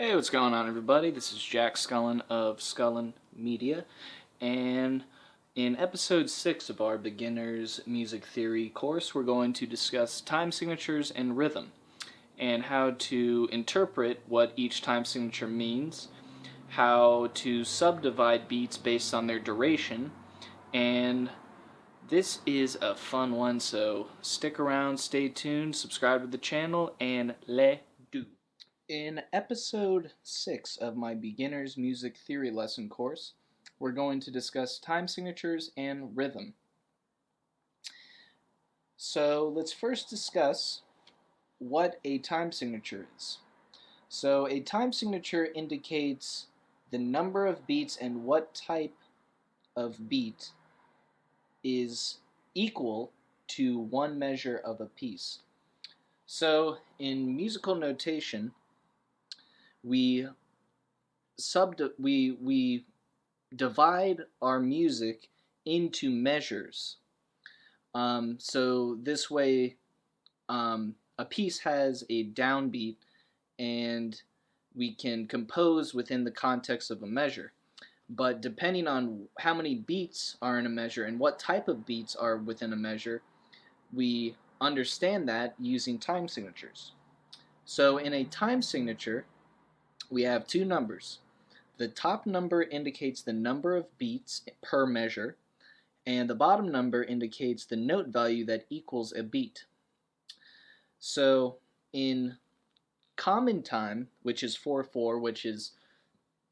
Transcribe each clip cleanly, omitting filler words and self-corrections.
Hey, what's going on, everybody? This is Jack Scullin of Scullin Media, and in episode 6 of our Beginner's Music Theory course, we're going to discuss time signatures and rhythm, and how to interpret what each time signature means, how to subdivide beats based on their duration, and this is a fun one, so stick around, stay tuned, subscribe to the channel, and let's do. In episode 6 of my Beginner's Music Theory lesson course, we're going to discuss time signatures and rhythm. So let's first discuss what a time signature is. So a time signature indicates the number of beats and what type of beat is equal to one measure of a piece. So in musical notation, we divide our music into measures. So this way, a piece has a downbeat, and we can compose within the context of a measure. But depending on how many beats are in a measure and what type of beats are within a measure, we understand that using time signatures. So in a time signature, we have two numbers. The top number indicates the number of beats per measure, and the bottom number indicates the note value that equals a beat. So in common time, which is 4/4, which is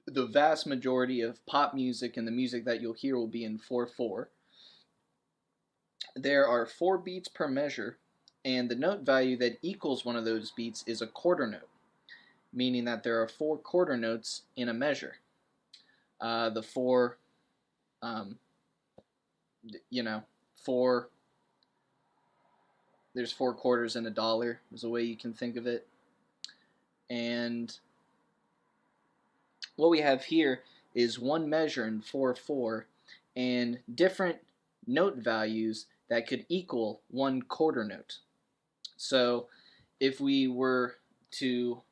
the vast majority of pop music, and the music that you'll hear will be in 4/4, there are 4 beats per measure, and the note value that equals one of those beats is a quarter note, meaning that there are 4 quarter notes in a measure. The 4, there's 4 quarters in a dollar, is a way you can think of it. And what we have here is one measure in 4/4 and different note values that could equal one quarter note. So if we were to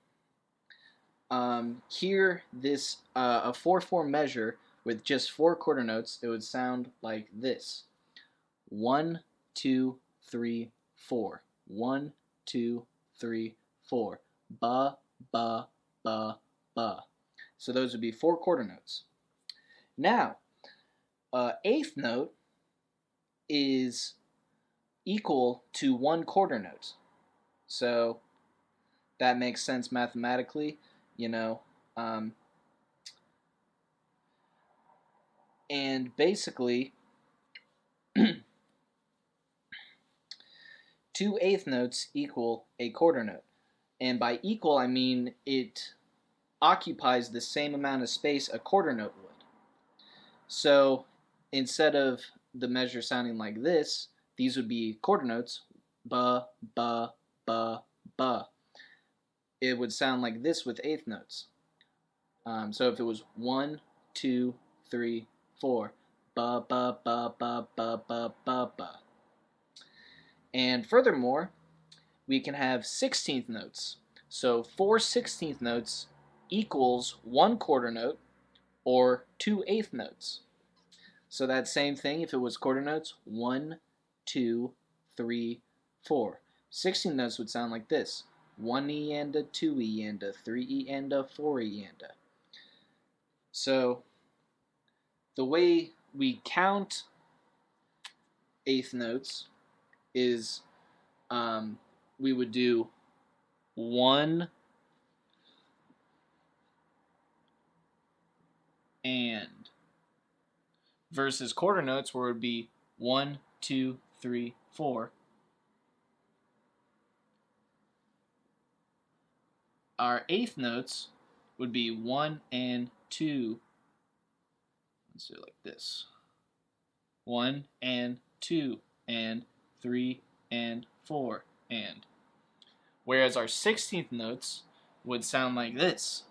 hear this a 4/4 measure with just 4 quarter notes, it would sound like this: 1, 2, 3, 4. 1, 2, 3, 4. Ba, ba, ba, ba. So those would be 4 quarter notes. Now, eighth note is equal to 1 quarter note. So that makes sense mathematically. And basically 2 eighth notes equal a quarter note, and by equal I mean it occupies the same amount of space a quarter note would. So instead of the measure sounding like this, these would be quarter notes: ba, ba, ba, ba. It would sound like this with eighth notes. So if it was 1, 2, 3, 4, ba, ba, ba, ba, ba, ba, ba, ba. And furthermore, we can have 16th notes. So 4 16th notes equals 1 quarter note, or 2 eighth notes. So that same thing, if it was quarter notes: 1, 2, 3, 4. 16 notes would sound like this: 1E and a 2E and a 3E and a 4E and a. So the way we count eighth notes is we would do 1 and, versus quarter notes where it would be 1, 2, 3, 4. Our eighth notes would be 1 and 2. Let's do it like this: 1 and 2 and 3 and 4 and. Whereas our 16th notes would sound like this: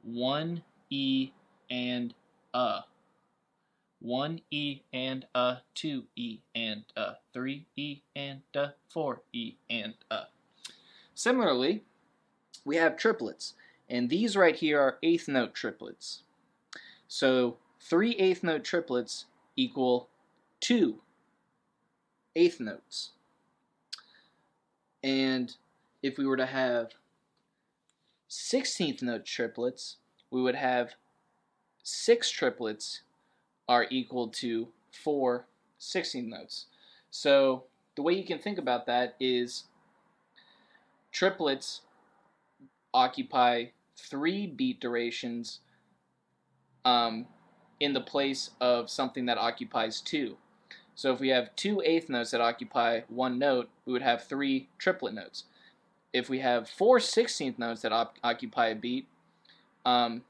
1 E and a, 1 E and a, 2 E and a, 3 E and a, 4 E and a. Similarly, we have triplets, And these right here are eighth note triplets. So 3 eighth note triplets equal 2 eighth notes. And if we were to have 16th note triplets, we would have 6 triplets are equal to 4 16th notes. So the way you can think about that is triplets occupy 3 beat durations in the place of something that occupies 2. So if we have 2 eighth notes that occupy 1 note, we would have 3 triplet notes. If we have 4 16th notes that occupy a beat, 2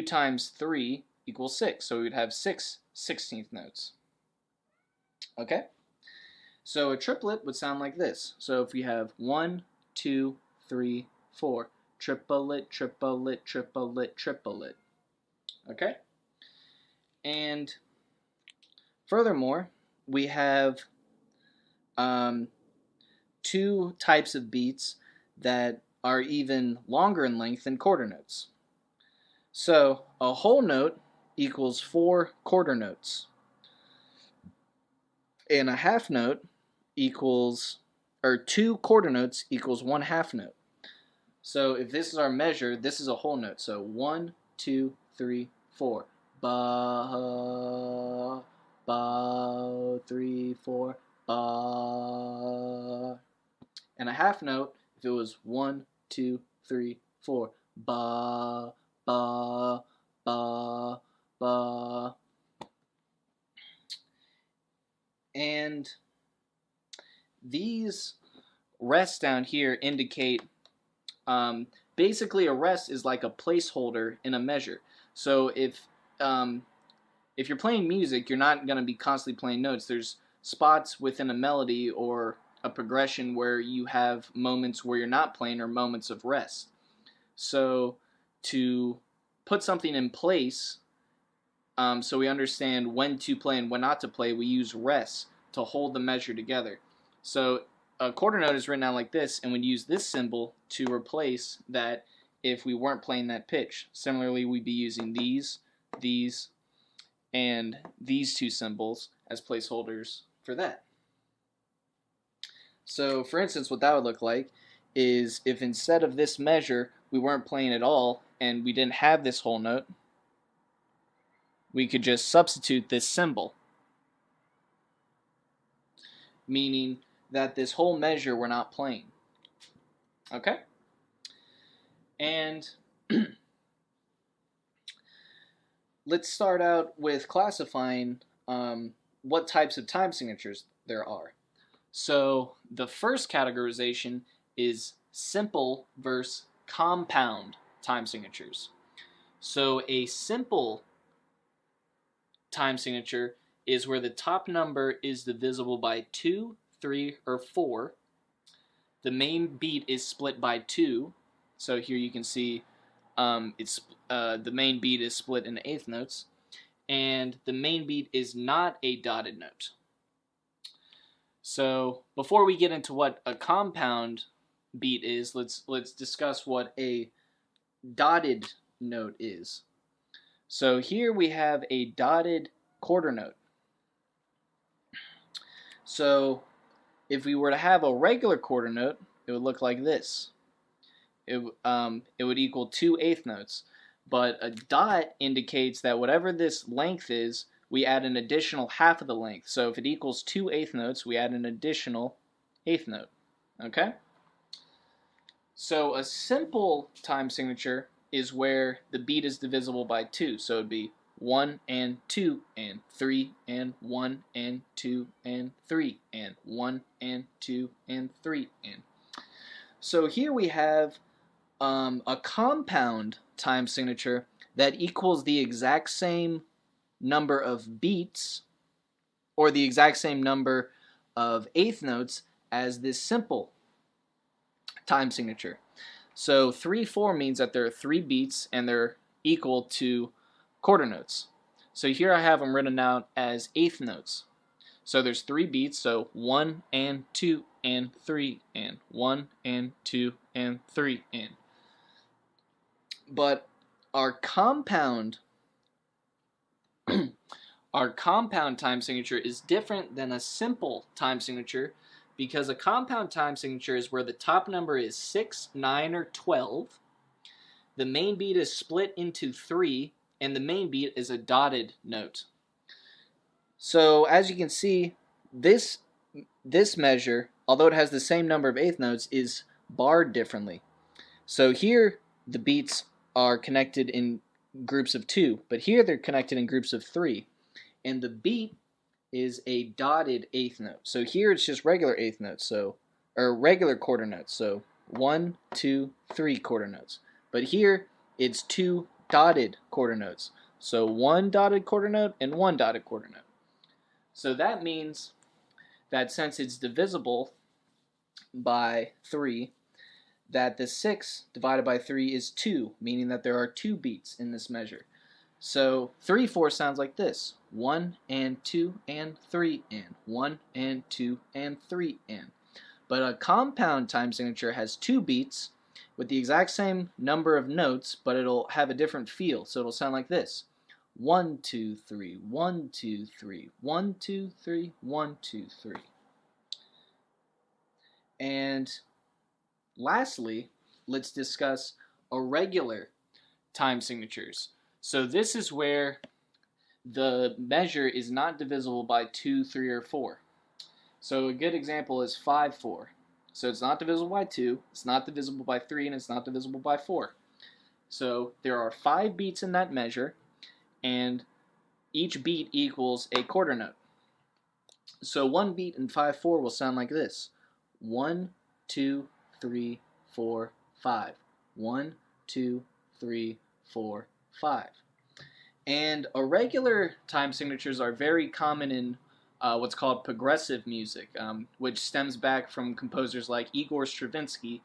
times 3 equals 6. So we would have 6 16th notes. Okay? So a triplet would sound like this. So if we have 1, 2, 3, 4, triplet, triplet, triplet, triplet. Okay? And furthermore, we have 2 types of beats that are even longer in length than quarter notes. So a whole note equals 4 quarter notes, and a half note equals, or 2 quarter notes equals 1 half note. So if this is our measure, this is a whole note. So 1, 2, 3, 4. Ba, ba, 3, 4, ba. And a half note, if it was 1, 2, 3, 4. Ba, ba, ba, ba. And these rests down here indicate, basically a rest is like a placeholder in a measure. So if you're playing music, you're not going to be constantly playing notes. There's spots within a melody or a progression where you have moments where you're not playing or moments of rest. So to put something in place, so we understand when to play and when not to play, we use rests to hold the measure together. So a quarter note is written out like this, and we'd use this symbol to replace that if we weren't playing that pitch. Similarly, we'd be using these, and these 2 symbols as placeholders for that. So for instance, what that would look like is if instead of this measure we weren't playing at all and we didn't have this whole note, we could just substitute this symbol, meaning that this whole measure we're not playing. Okay? And let's start out with classifying what types of time signatures there are. So the first categorization is simple versus compound time signatures. So a simple time signature is where the top number is divisible by 2, 3, or 4. The main beat is split by 2. So here you can see the main beat is split into eighth notes, and the main beat is not a dotted note. So before we get into what a compound beat is, let's discuss what a dotted note is. So here we have a dotted quarter note. So if we were to have a regular quarter note, it would look like this. It would equal 2 eighth notes. But a dot indicates that whatever this length is, we add an additional half of the length. So if it equals 2 eighth notes, we add an additional eighth note. Okay? So a simple time signature is where the beat is divisible by 2. So it would be 1 and 2 and 3 and 1 and 2 and 3 and 1 and 2 and 3 and. So here we have a compound time signature that equals the exact same number of beats or the exact same number of eighth notes as this simple time signature. So 3/4 means that there are 3 beats and they're equal to quarter notes. So here I have them written out as eighth notes. So there's 3 beats, so 1 and 2 and 3 and 1 and 2 and 3 and. But our compound our compound time signature is different than a simple time signature, because a compound time signature is where the top number is 6, 9, or 12. The main beat is split into 3, and the main beat is a dotted note. So as you can see, this measure, although it has the same number of eighth notes, is barred differently. So here the beats are connected in groups of 2, but here they're connected in groups of 3. And the beat is a dotted eighth note. So here it's just regular eighth notes, or regular quarter notes. So 1, 2, 3 quarter notes. But here it's 2 dotted quarter notes. So 1 dotted quarter note and 1 dotted quarter note. So that means that since it's divisible by 3, that the 6 divided by 3 is 2, meaning that there are 2 beats in this measure. So 3/4 sounds like this: 1 and 2 and 3 and 1 and 2 and 3 and. But a compound time signature has 2 beats with the exact same number of notes, but it'll have a different feel. So it'll sound like this: 1 2 3 1 2 3 1 2 3 1 2 3. And lastly, let's discuss irregular time signatures. So this is where the measure is not divisible by 2, 3, or 4. So a good example is 5/4. So it's not divisible by 2, it's not divisible by 3, and it's not divisible by 4. So there are 5 beats in that measure, and each beat equals a quarter note. So one beat in 5/4 will sound like this: 1 2 3 4 5. 1 2 3 4 5. And irregular time signatures are very common in what's called progressive music, which stems back from composers like Igor Stravinsky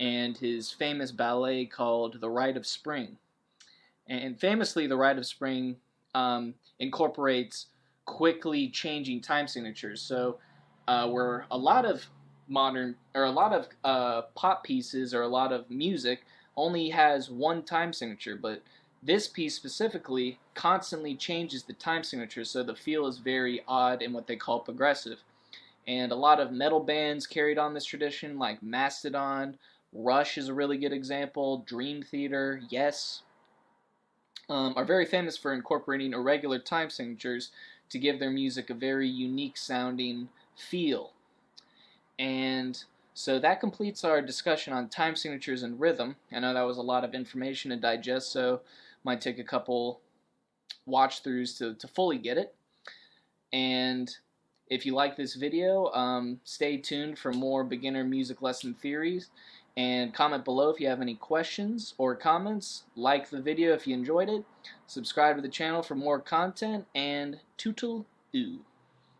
and his famous ballet called The Rite of Spring. And famously, The Rite of Spring incorporates quickly changing time signatures. So where a lot of pop pieces or a lot of music only has one time signature, but this piece specifically constantly changes the time signature, so the feel is very odd and what they call progressive. And a lot of metal bands carried on this tradition, like Mastodon, Rush is a really good example, Dream Theater, Yes, are very famous for incorporating irregular time signatures to give their music a very unique sounding feel. And so that completes our discussion on time signatures and rhythm. I know that was a lot of information to digest, so might take a couple watch throughs to fully get it. And if you like this video, stay tuned for more beginner music lesson theories, and comment below if you have any questions or comments. Like the video if you enjoyed it, subscribe to the channel for more content, and toodle-oo.